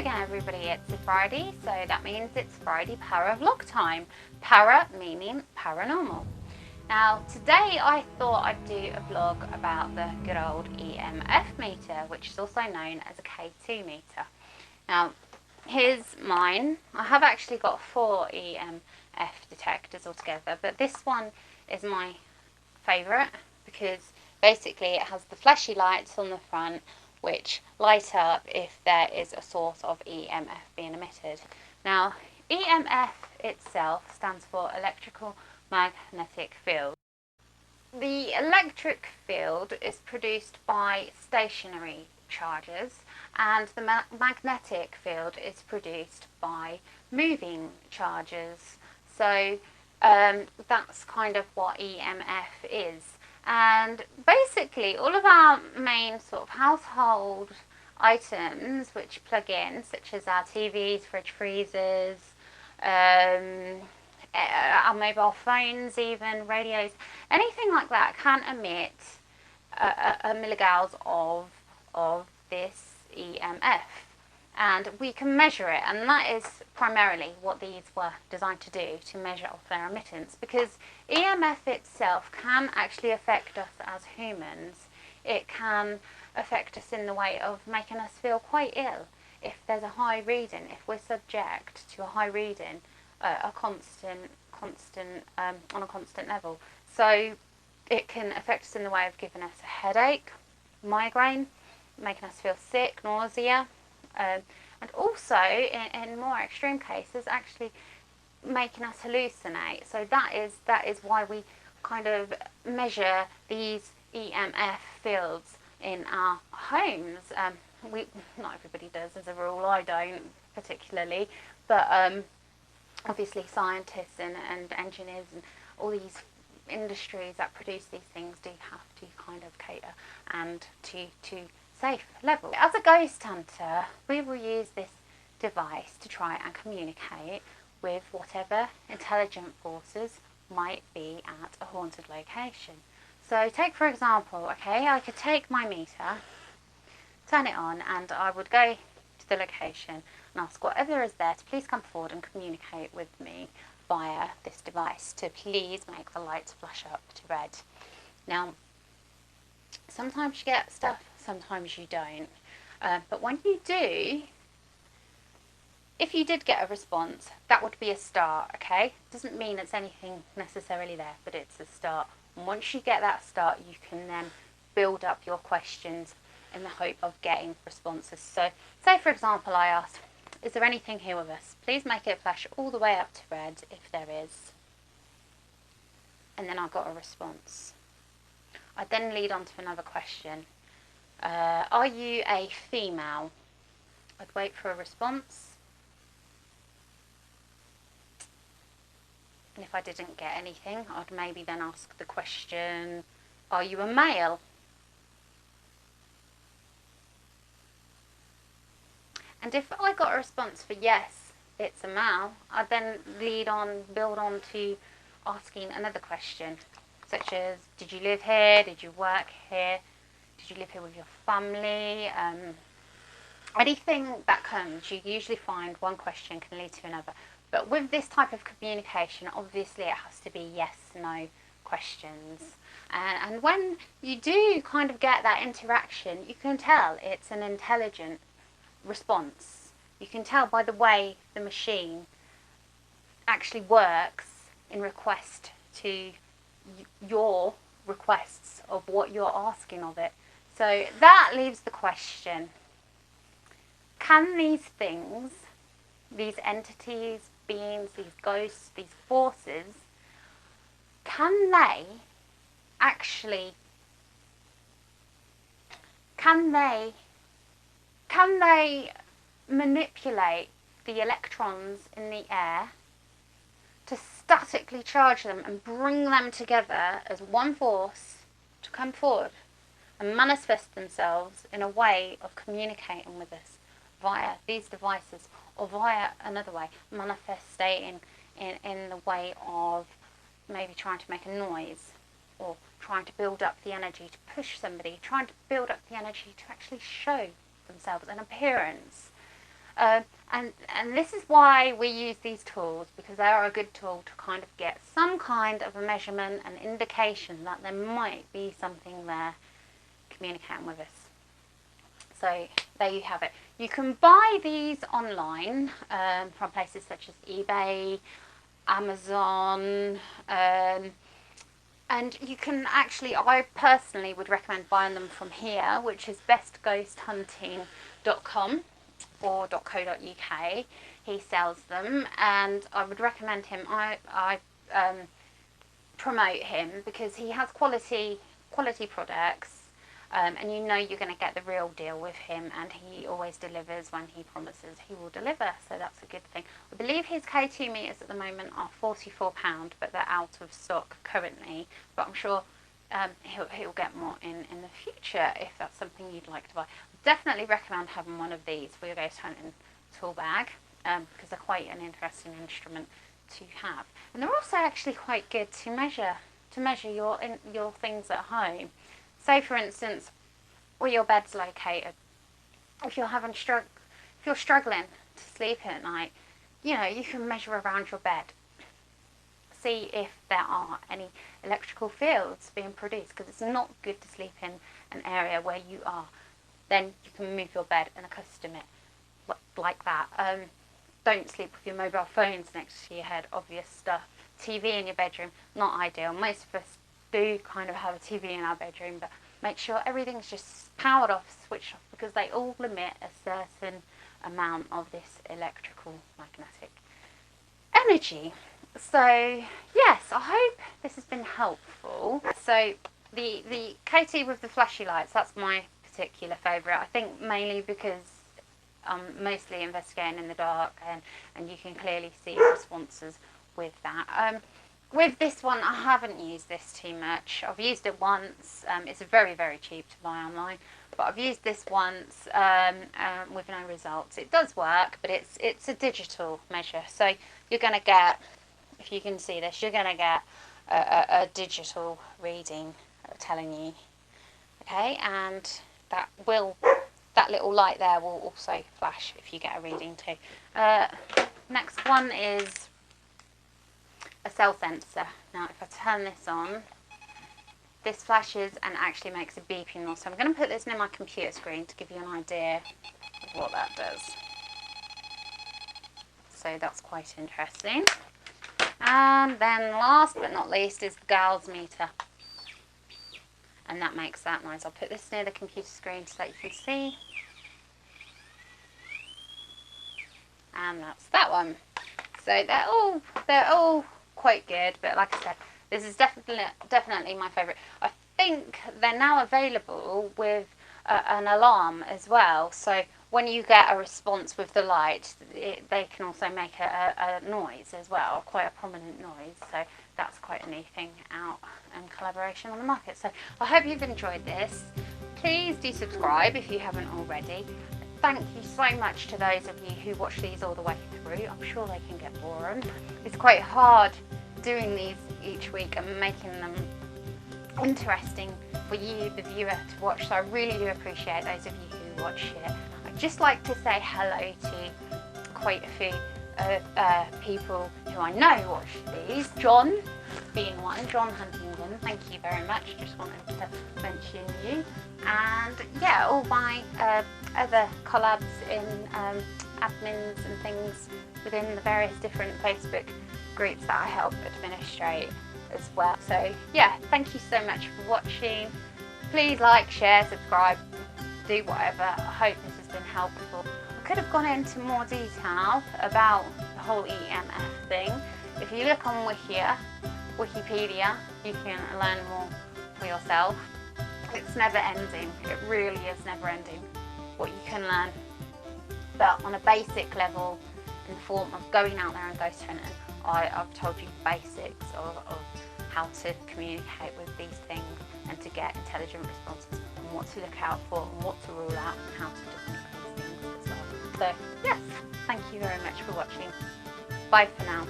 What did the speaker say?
again everybody, it's a Friday, so that means it's Friday Para vlog time. Para meaning paranormal. Now today I thought I'd do a vlog about the good old EMF meter, which is also known as a K2 meter. Now here's mine. I have actually got 4 EMF detectors altogether, but this one is my favourite because basically it has the flashy lights on the front which light up if there is a source of EMF being emitted. Now, EMF itself stands for electrical magnetic field. The electric field is produced by stationary charges, and the magnetic field is produced by moving charges. So that's kind of what EMF is. And basically all of our main sort of household items which plug in, such as our TVs, fridge freezers, our mobile phones even, radios, anything like that can emit a milligauss of this EMF. And we can measure it, and that is primarily what these were designed to do, to measure off their emittance, because EMF itself can actually affect us as humans. It can affect us in the way of making us feel quite ill if there's a high reading, if we're subject to a high reading, on a constant level. So it can affect us in the way of giving us a headache, migraine, making us feel sick, nausea, and also in more extreme cases actually making us hallucinate. So that is why we kind of measure these EMF fields in our homes. Not everybody does as a rule, I don't particularly, but obviously scientists and engineers and all these industries that produce these things do have to kind of cater and to safe level. As a ghost hunter, we will use this device to try and communicate with whatever intelligent forces might be at a haunted location. So take for example, okay, I could take my meter, turn it on, and I would go to the location and ask whatever is there to please come forward and communicate with me via this device to please make the lights flash up to red. Now, sometimes you get stuff, sometimes you don't. But when you do, if you did get a response, that would be a start, okay? Doesn't mean it's anything necessarily there, but it's a start. And once you get that start, you can then build up your questions in the hope of getting responses. So, say for example, I asked, is there anything here with us? Please make it flash all the way up to red if there is. And then I got a response. I then lead on to another question. Are you a female? I'd wait for a response. And if I didn't get anything, I'd maybe then ask the question, are you a male? And if I got a response for yes, it's a male, I'd then build on to asking another question, such as, did you live here? Did you work here? Did you live here with your family? Anything that comes, you usually find one question can lead to another. But with this type of communication, obviously it has to be yes, no questions. And when you do kind of get that interaction, you can tell it's an intelligent response. You can tell by the way the machine actually works in request to your requests of what you're asking of it. So that leaves the question, can these things, these entities, beings, these ghosts, these forces, can they manipulate the electrons in the air to statically charge them and bring them together as one force to come forward and manifest themselves in a way of communicating with us via these devices, or via another way, manifesting in the way of maybe trying to make a noise, or trying to build up the energy to push somebody, trying to build up the energy to actually show themselves an appearance. And this is why we use these tools, because they are a good tool to kind of get some kind of a measurement and indication that there might be something there communicating with us. So there you have it. You can buy these online from places such as eBay, Amazon, and you can actually, I personally would recommend buying them from here, which is bestghosthunting.com or .co.uk. He sells them, and I would recommend him. I promote him because he has quality products, and you know you're going to get the real deal with him, and he always delivers when he promises he will deliver, so that's a good thing. I believe his K2 meters at the moment are £44, but they're out of stock currently, but I'm sure he'll get more in the future if that's something you'd like to buy. Definitely recommend having one of these for your ghost hunting tool bag, because they're quite an interesting instrument to have, and they're also actually quite good to measure your things at home. Say for instance, where your bed's located. If you're struggling to sleep at night, you know, you can measure around your bed. See if there are any electrical fields being produced, because it's not good to sleep in an area where you are. Then you can move your bed and accustom it like that. Don't sleep with your mobile phones next to your head, obvious stuff. TV in your bedroom, not ideal. Most of us do kind of have a TV in our bedroom, but make sure everything's just powered off, switched off, because they all emit a certain amount of this electrical magnetic energy. So yes, I hope this has been helpful. So the KT with the flashy lights, that's my particular favourite. I think mainly because I'm mostly investigating in the dark, and you can clearly see responses with that. With this one, I haven't used this too much. I've used it once. It's very, very cheap to buy online, but I've used this once with no results. It does work, but it's a digital measure. So you're going to get, if you can see this, you're going to get a digital reading telling you, okay, and that little light there will also flash if you get a reading too. Next one is a cell sensor. Now if I turn this on, this flashes and actually makes a beeping noise. So I'm going to put this near my computer screen to give you an idea of what that does. So that's quite interesting. And then last but not least is the Gauss meter. And that makes that noise. I'll put this near the computer screen so that you can see. And that's that one. So they're all quite good, but like I said, this is definitely my favourite. I think they're now available with an alarm as well. So when you get a response with the light, they can also make a noise as well, quite a prominent noise. So that's quite a new thing out in collaboration on the market. So I hope you've enjoyed this. Please do subscribe if you haven't already. Thank you so much to those of you who watch these all the way through. I'm sure they can get boring. It's quite hard doing these each week and making them interesting for you, the viewer, to watch. So I really do appreciate those of you who watch it. I'd just like to say hello to quite a few people who I know watch these. John being one, John Huntington, thank you very much. Just wanted to mention you. And yeah, all my other collabs in admins and things within the various different Facebook groups that I help administrate as well. So yeah, thank you so much for watching. Please like, share, subscribe, do whatever. I hope this has been helpful. I could have gone into more detail about the whole EMF thing. If you look on Wikipedia, you can learn more for yourself. It's never ending. It really is never ending what you can learn. But on a basic level, in the form of going out there and ghost hunting, I've told you the basics of how to communicate with these things and to get intelligent responses, and what to look out for and what to rule out and how to debunk these things as well. So yes, thank you very much for watching. Bye for now.